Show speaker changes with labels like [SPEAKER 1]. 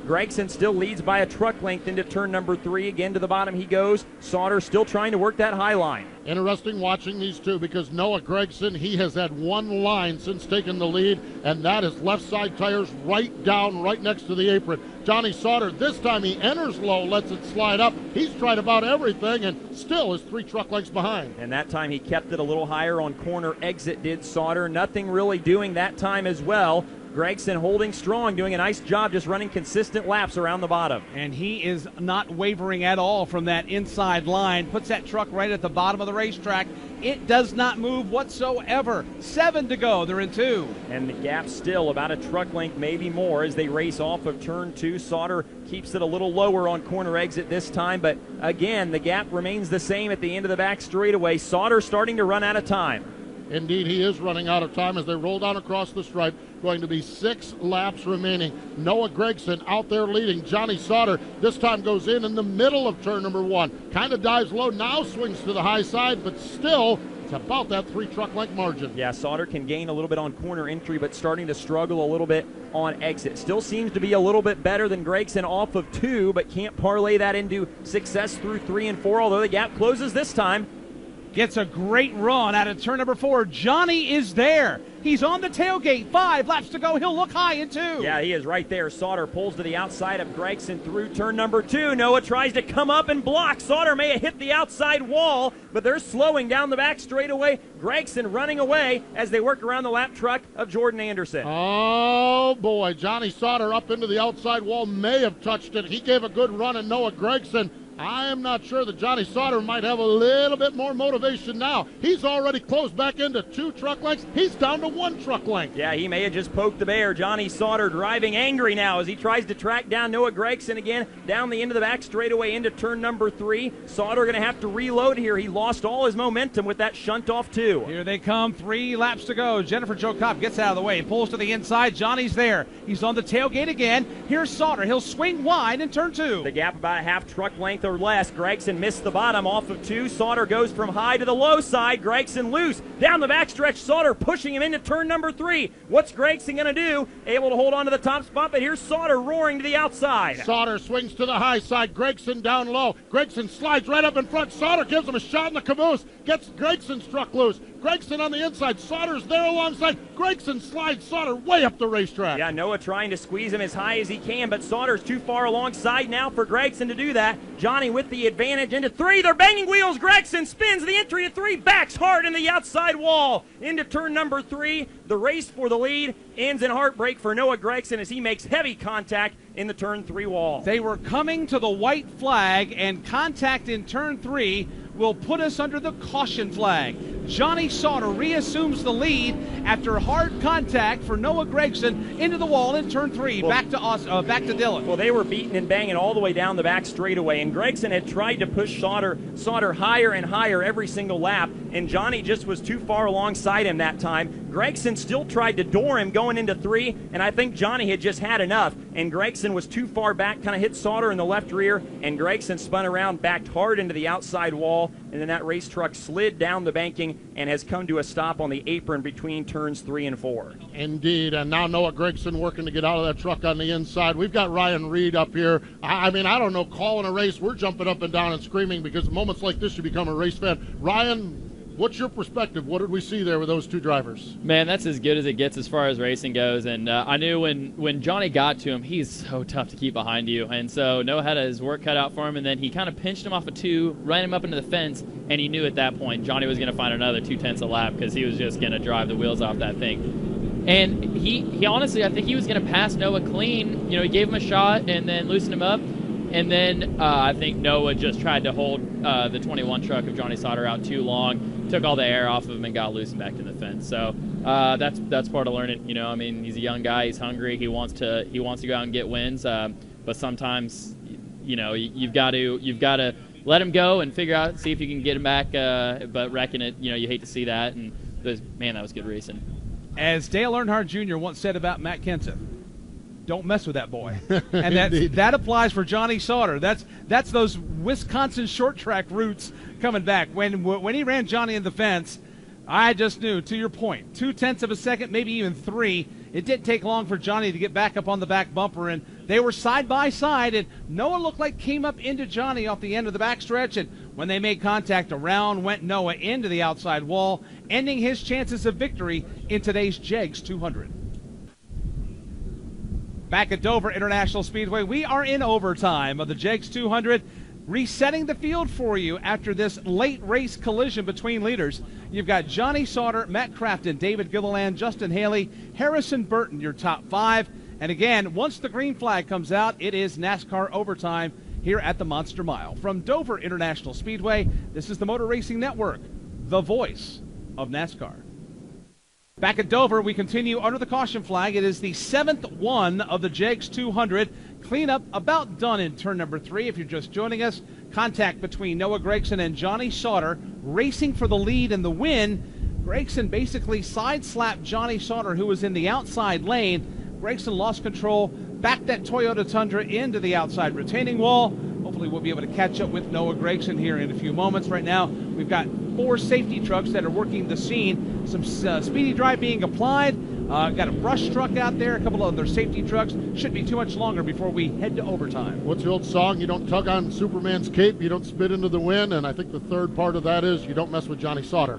[SPEAKER 1] Gregson still leads by a truck length into turn number 3. Again to the bottom he goes. Sauter still trying to work that high line.
[SPEAKER 2] Interesting watching these two because Noah Gregson, he has had one line since taking the lead, and that is left side tires right down, right next to the apron. Johnny Sauter, this time he enters low, lets it slide up. He's tried about everything and still is 3 truck lengths behind.
[SPEAKER 1] And that time he kept it a little higher on corner exit, did Sauter. Nothing really doing that time as well. Gregson holding strong, doing a nice job just running consistent laps around the bottom.
[SPEAKER 3] And he is not wavering at all from that inside line. Puts that truck right at the bottom of the racetrack. It does not move whatsoever. 7 to go. They're in 2.
[SPEAKER 1] And the gap still about a truck length, maybe more, as they race off of turn 2. Sauter keeps it a little lower on corner exit this time, but again, the gap remains the same at the end of the back straightaway. Sauter starting to run out of time.
[SPEAKER 2] Indeed, he is running out of time as they roll down across the stripe. Going to be 6 laps remaining. Noah Gregson out there leading. Johnny Sauter this time goes in the middle of turn number 1. Kind of dives low, now swings to the high side, but still it's about that 3 truck length margin.
[SPEAKER 1] Yeah, Sauter can gain a little bit on corner entry, but starting to struggle a little bit on exit. Still seems to be a little bit better than Gregson off of 2, but can't parlay that into success through 3 and 4, although the gap closes this time.
[SPEAKER 3] Gets a great run out of turn number 4. Johnny is there. He's on the tailgate. 5 laps to go. He'll look high in 2.
[SPEAKER 1] Yeah, he is right there. Sauter pulls to the outside of Gregson through turn number 2. Noah tries to come up and block. Sauter may have hit the outside wall, but they're slowing down the back straightaway. Gregson running away as they work around the lap truck of Jordan Anderson.
[SPEAKER 2] Oh, boy. Johnny Sauter up into the outside wall, may have touched it. He gave a good run, and Noah Gregson, I am not sure that Johnny Sauter might have a little bit more motivation now. He's already closed back into 2 truck lengths. He's down to 1 truck length.
[SPEAKER 1] Yeah, he may have just poked the bear. Johnny Sauter driving angry now as he tries to track down Noah Gregson again down the end of the back straightaway into turn number 3. Sauter going to have to reload here. He lost all his momentum with that shunt off 2.
[SPEAKER 3] Here they come. 3 laps to go. Jennifer Jo Kopp gets out of the way. Pulls to the inside. Johnny's there. He's on the tailgate again. Here's Sauter. He'll swing wide in turn 2.
[SPEAKER 1] The gap about a half truck length or less. Gregson missed the bottom off of 2. Sauter goes from high to the low side. Gregson loose. Down the backstretch, Sauter pushing him into turn number 3. What's Gregson going to do? Able to hold on to the top spot, but here's Sauter roaring to the outside.
[SPEAKER 2] Sauter swings to the high side. Gregson down low. Gregson slides right up in front. Sauter gives him a shot in the caboose. Gets Gregson's truck loose. Gregson on the inside. Sauter's there alongside. Gregson slides Sauter way up the racetrack.
[SPEAKER 1] Yeah, Noah trying to squeeze him as high as he can, but Sauter's too far alongside now for Gregson to do that. Johnny with the advantage into 3. They're banging wheels. Gregson spins the entry to 3. Backs hard in the outside wall into turn number 3. The race for the lead ends in heartbreak for Noah Gregson as he makes heavy contact in the turn 3 wall.
[SPEAKER 3] They were coming to the white flag, and contact in turn 3 will put us under the caution flag. Johnny Sauter reassumes the lead after hard contact for Noah Gregson into the wall in turn 3.
[SPEAKER 1] Well,
[SPEAKER 3] back to Dylan.
[SPEAKER 1] Well, they were beating and banging all the way down the back straightaway, and Gregson had tried to push Sauter higher and higher every single lap, and Johnny just was too far alongside him that time. Gregson still tried to door him going into 3, and I think Johnny had just had enough, and Gregson was too far back, kind of hit Sauter in the left rear, and Gregson spun around, backed hard into the outside wall, and then that race truck slid down the banking and has come to a stop on the apron between turns 3 and 4.
[SPEAKER 2] Indeed, and now Noah Gregson working to get out of that truck on the inside. We've got Ryan Reed up here. I mean, I don't know, calling a race. We're jumping up and down and screaming because moments like this you become a race fan. Ryan, what's your perspective? What did we see there with those 2 drivers?
[SPEAKER 4] Man, that's as good as it gets as far as racing goes. And I knew when Johnny got to him, he's so tough to keep behind you. And so Noah had his work cut out for him, and then he kind of pinched him off of 2, ran him up into the fence, and he knew at that point Johnny was going to find another 2/10 a lap because he was just going to drive the wheels off that thing. And he honestly, I think he was going to pass Noah clean. You know, he gave him a shot and then loosened him up. And then I think Noah just tried to hold the 21 truck of Johnny Sauter out too long, took all the air off of him, and got loosened back to the fence. So that's part of learning. You know, I mean, he's a young guy, he's hungry, he wants to go out and get wins. But sometimes, you know, you've got to let him go and figure out, see if you can get him back. But wrecking it, you know, you hate to see that. And man, that was good racing.
[SPEAKER 3] As Dale Earnhardt Jr. once said about Matt Kenseth, don't mess with that boy. And that applies for Johnny Sauter. That's those Wisconsin short track roots coming back. When he ran Johnny in the fence, I just knew, to your point, 0.2 of a second, maybe even 3. It didn't take long for Johnny to get back up on the back bumper, and they were side by side, and Noah looked like came up into Johnny off the end of the backstretch, and when they made contact, around went Noah into the outside wall, ending his chances of victory in today's JEGS 200. Back at Dover International Speedway, we are in overtime of the JEGS 200. Resetting the field for you after this late race collision between leaders. You've got Johnny Sauter, Matt Crafton, David Gilliland, Justin Haley, Harrison Burton, your top 5. And again, once the green flag comes out, it is NASCAR overtime here at the Monster Mile. From Dover International Speedway, this is the Motor Racing Network, the voice of NASCAR. Back at Dover, we continue under the caution flag. It is the 7th one of the JEGS 200. Cleanup about done in turn number 3. If you're just joining us, contact between Noah Gregson and Johnny Sauter, racing for the lead and the win. Gregson basically side-slapped Johnny Sauter, who was in the outside lane. Gregson lost control, backed that Toyota Tundra into the outside retaining wall. Hopefully we'll be able to catch up with Noah Gregson here in a few moments. Right now, we've got 4 safety trucks that are working the scene. Some speedy drive being applied. Got a brush truck out there, a couple of other safety trucks. Shouldn't be too much longer before we head to overtime.
[SPEAKER 2] What's the old song? You don't tug on Superman's cape, you don't spit into the wind, and I think the third part of that is you don't mess with Johnny Sauter.